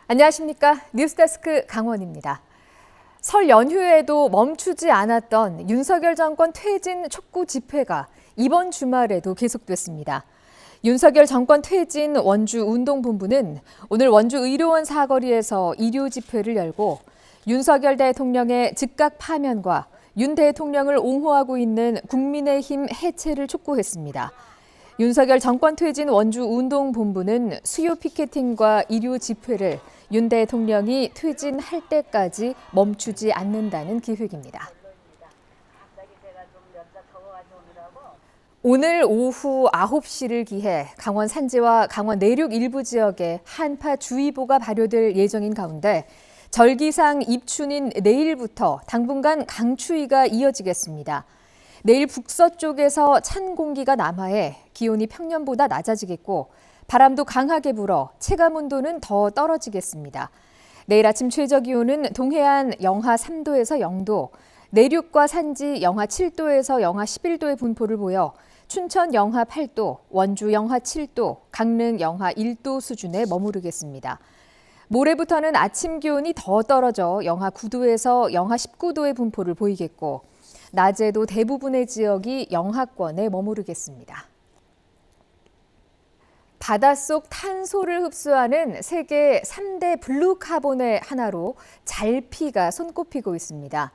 안녕하십니까. 뉴스데스크 강원입니다. 설 연휴에도 멈추지 않았던 윤석열 정권 퇴진 촉구 집회가 이번 주말에도 계속됐습니다. 윤석열 정권 퇴진 원주 운동본부는 오늘 원주 의료원 사거리에서 일요 집회를 열고 윤석열 대통령의 즉각 파면과 윤 대통령을 옹호하고 있는 국민의힘 해체를 촉구했습니다. 윤석열 정권 퇴진 원주 운동본부는 수요 피켓팅과 일요 집회를 윤 대통령이 퇴진할 때까지 멈추지 않는다는 계획입니다. 오늘 오후 9시를 기해 강원 산지와 강원 내륙 일부 지역에 한파주의보가 발효될 예정인 가운데 절기상 입춘인 내일부터 당분간 강추위가 이어지겠습니다. 내일 북서쪽에서 찬 공기가 남하해 기온이 평년보다 낮아지겠고 바람도 강하게 불어 체감온도는 더 떨어지겠습니다. 내일 아침 최저기온은 동해안 영하 3도에서 0도, 내륙과 산지 영하 7도에서 영하 11도의 분포를 보여 춘천 영하 8도, 원주 영하 7도, 강릉 영하 1도 수준에 머무르겠습니다. 모레부터는 아침 기온이 더 떨어져 영하 9도에서 영하 19도의 분포를 보이겠고 낮에도 대부분의 지역이 영하권에 머무르겠습니다. 바닷속 탄소를 흡수하는 세계 3대 블루카본의 하나로 잘피가 손꼽히고 있습니다.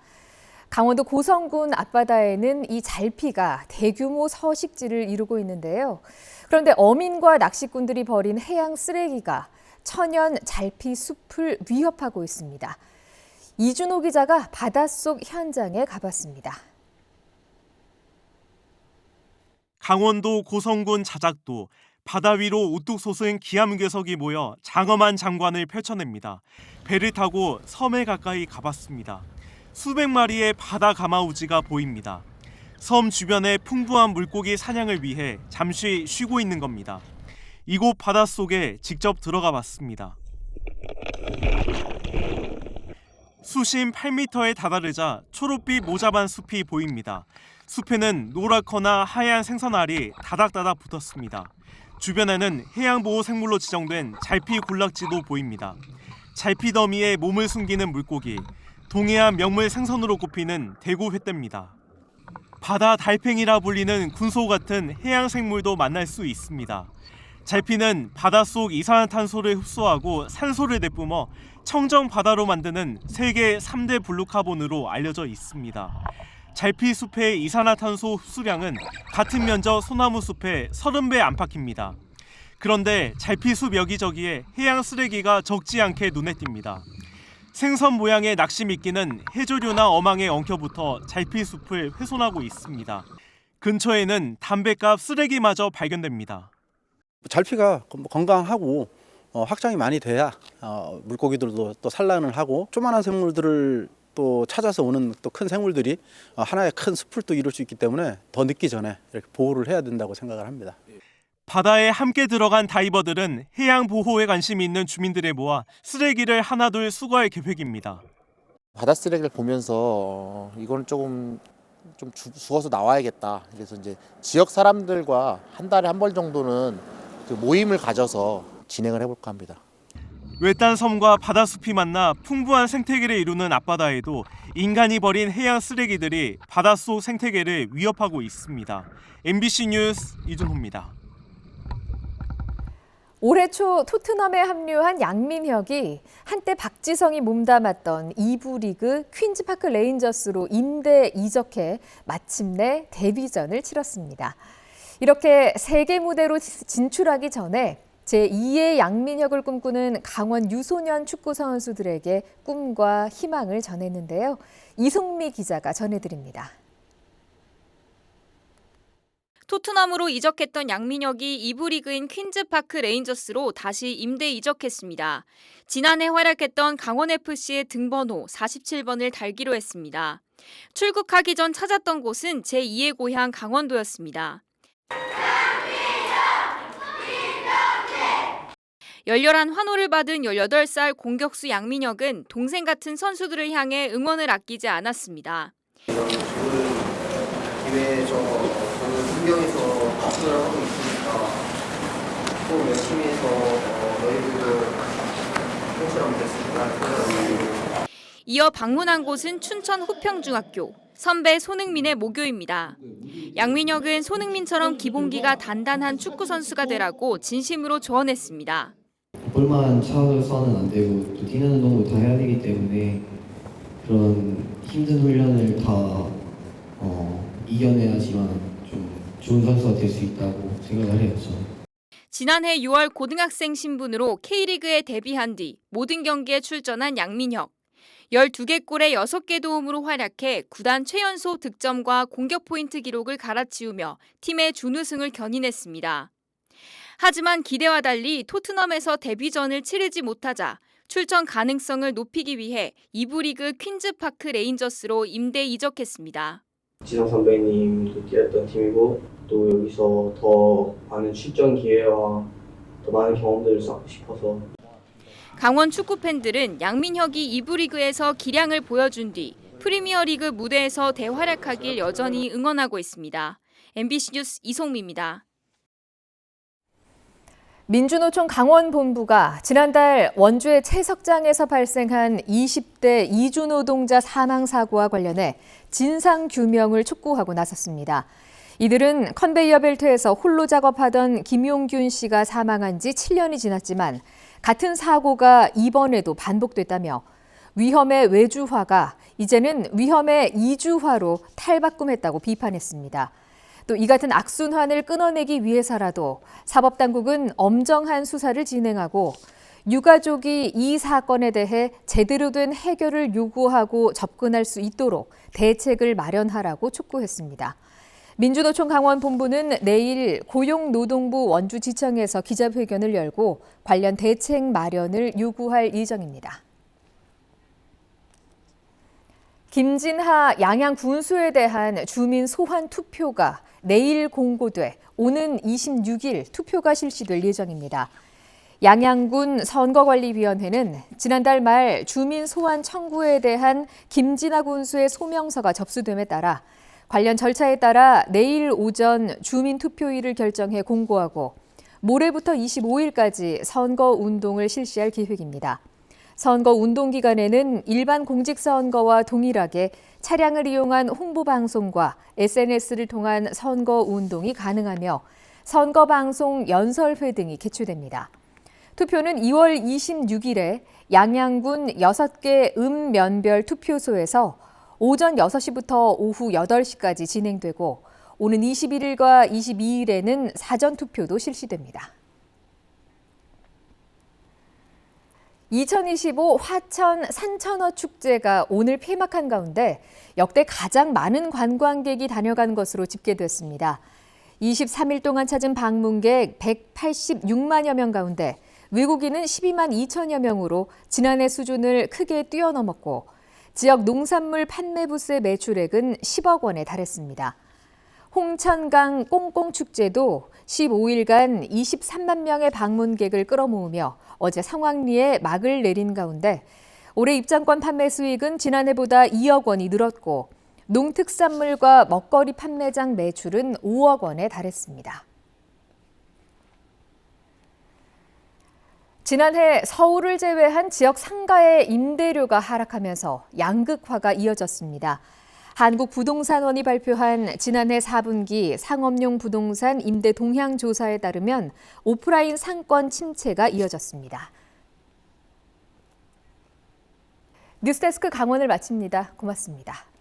강원도 고성군 앞바다에는 이 잘피가 대규모 서식지를 이루고 있는데요. 그런데 어민과 낚시꾼들이 버린 해양 쓰레기가 천연 잘피 숲을 위협하고 있습니다. 이준호 기자가 바닷속 현장에 가봤습니다. 강원도 고성군 자작도 바다 위로 우뚝 솟은 기암괴석이 모여 장엄한 장관을 펼쳐냅니다. 배를 타고 섬에 가까이 가봤습니다. 수백 마리의 바다 가마우지가 보입니다. 섬 주변의 풍부한 물고기 사냥을 위해 잠시 쉬고 있는 겁니다. 이곳 바닷속에 직접 들어가 봤습니다. 수심 8m에 다다르자 초록빛 모자반 숲이 보입니다. 숲에는 노랗거나 하얀 생선알이 다닥다닥 붙었습니다. 주변에는 해양보호생물로 지정된 잘피 군락지도 보입니다. 잘피 더미에 몸을 숨기는 물고기, 동해안 명물 생선으로 꼽히는 대구 횟대입니다. 바다 달팽이라 불리는 군소 같은 해양생물도 만날 수 있습니다. 잘피는 바닷속 이산화탄소를 흡수하고 산소를 내뿜어 청정 바다로 만드는 세계 3대 블루카본으로 알려져 있습니다. 잘피 숲의 이산화탄소 흡수량은 같은 면적 소나무 숲의 30배 안팎입니다. 그런데 잘피 숲 여기저기에 해양 쓰레기가 적지 않게 눈에 띕니다. 생선 모양의 낚시미끼는 해조류나 어망에 엉켜붙어 잘피 숲을 훼손하고 있습니다. 근처에는 담뱃값 쓰레기마저 발견됩니다. 잘피가 건강하고 확장이 많이 돼야 물고기들도 또 산란을 하고 조그마한 생물들을 또 찾아서 오는 또 큰 생물들이 하나의 큰 숲을 또 이룰 수 있기 때문에 더 늦기 전에 이렇게 보호를 해야 된다고 생각을 합니다. 바다에 함께 들어간 다이버들은 해양 보호에 관심이 있는 주민들을 모아 쓰레기를 하나둘 수거할 계획입니다. 바다 쓰레기를 보면서 이거는 좀 주워서 나와야겠다. 그래서 이제 지역 사람들과 한 달에 한 번 정도는 그 모임을 가져서 진행을 해볼까 합니다. 외딴 섬과 바다숲이 만나 풍부한 생태계를 이루는 앞바다에도 인간이 버린 해양 쓰레기들이 바닷속 생태계를 위협하고 있습니다. MBC 뉴스 이준호입니다. 올해 초 토트넘에 합류한 양민혁이 한때 박지성이 몸담았던 2부 리그 퀸즈파크 레인저스로 임대 이적해 마침내 데뷔전을 치렀습니다. 이렇게 세계 무대로 진출하기 전에 제2의 양민혁을 꿈꾸는 강원 유소년 축구 선수들에게 꿈과 희망을 전했는데요. 이송미 기자가 전해드립니다. 토트넘으로 이적했던 양민혁이 2부 리그인 퀸즈파크 레인저스로 다시 임대 이적했습니다. 지난해 활약했던 강원FC의 등번호 47번을 달기로 했습니다. 출국하기 전 찾았던 곳은 제2의 고향 강원도였습니다. 열렬한 환호를 받은 18살 공격수 양민혁은 동생 같은 선수들을 향해 응원을 아끼지 않았습니다. 이런 좋은 기회에서 저는 환경에서 합숙을 하고 있으니까 또 열심히 해서 너희들도 성실하면 됐습니다. 이어 방문한 곳은 춘천 호평중학교. 선배 손흥민의 모교입니다. 양민혁은 손흥민처럼 기본기가 단단한 축구 선수가 되라고 진심으로 조언했습니다. 볼만 차서는 안 되고 또 뛰는 운동도 다 해야 되기 때문에 그런 힘든 훈련을 다 이겨내야지만 좀 좋은 선수가 될 수 있다고 생각을 해요. 저는. 지난해 6월 고등학생 신분으로 K리그에 데뷔한 뒤 모든 경기에 출전한 양민혁. 12개 골에 6개 도움으로 활약해 구단 최연소 득점과 공격 포인트 기록을 갈아치우며 팀의 준우승을 견인했습니다. 하지만 기대와 달리 토트넘에서 데뷔전을 치르지 못하자 출전 가능성을 높이기 위해 2부 리그 퀸즈파크 레인저스로 임대 이적했습니다. 지성 선배님도 뛰었던 팀이고 또 여기서 더 많은 출전 기회와 더 많은 경험들을 쌓고 싶어서 강원 축구 팬들은 양민혁이 2부 리그에서 기량을 보여준 뒤 프리미어리그 무대에서 대활약하길 여전히 응원하고 있습니다. MBC 뉴스 이송미입니다. 민주노총 강원본부가 지난달 원주의 채석장에서 발생한 20대 이주노동자 사망사고와 관련해 진상규명을 촉구하고 나섰습니다. 이들은 컨베이어 벨트에서 홀로 작업하던 김용균 씨가 사망한 지 7년이 지났지만 같은 사고가 이번에도 반복됐다며 위험의 외주화가 이제는 위험의 이주화로 탈바꿈했다고 비판했습니다. 또 이 같은 악순환을 끊어내기 위해서라도 사법당국은 엄정한 수사를 진행하고 유가족이 이 사건에 대해 제대로 된 해결을 요구하고 접근할 수 있도록 대책을 마련하라고 촉구했습니다. 민주노총 강원본부는 내일 고용노동부 원주지청에서 기자회견을 열고 관련 대책 마련을 요구할 예정입니다. 김진하 양양 군수에 대한 주민 소환 투표가 내일 공고돼 오는 26일 투표가 실시될 예정입니다. 양양군 선거관리위원회는 지난달 말 주민 소환 청구에 대한 김진하 군수의 소명서가 접수됨에 따라 관련 절차에 따라 내일 오전 주민 투표일을 결정해 공고하고 모레부터 25일까지 선거운동을 실시할 계획입니다. 선거운동 기간에는 일반 공직선거와 동일하게 차량을 이용한 홍보방송과 SNS를 통한 선거운동이 가능하며 선거방송 연설회 등이 개최됩니다. 투표는 2월 26일에 양양군 6개 읍면별 투표소에서 오전 6시부터 오후 8시까지 진행되고 오는 21일과 22일에는 사전투표도 실시됩니다. 2025 화천 산천어 축제가 오늘 폐막한 가운데 역대 가장 많은 관광객이 다녀간 것으로 집계됐습니다. 23일 동안 찾은 방문객 186만여 명 가운데 외국인은 12만 2천여 명으로 지난해 수준을 크게 뛰어넘었고 지역 농산물 판매 부스의 매출액은 10억 원에 달했습니다. 홍천강 꽁꽁축제도 15일간 23만 명의 방문객을 끌어모으며 어제 성황리에 막을 내린 가운데 올해 입장권 판매 수익은 지난해보다 2억 원이 늘었고 농특산물과 먹거리 판매장 매출은 5억 원에 달했습니다. 지난해 서울을 제외한 지역 상가의 임대료가 하락하면서 양극화가 이어졌습니다. 한국부동산원이 발표한 지난해 4분기 상업용 부동산 임대 동향 조사에 따르면 오프라인 상권 침체가 이어졌습니다. 뉴스데스크 강원을 마칩니다. 고맙습니다.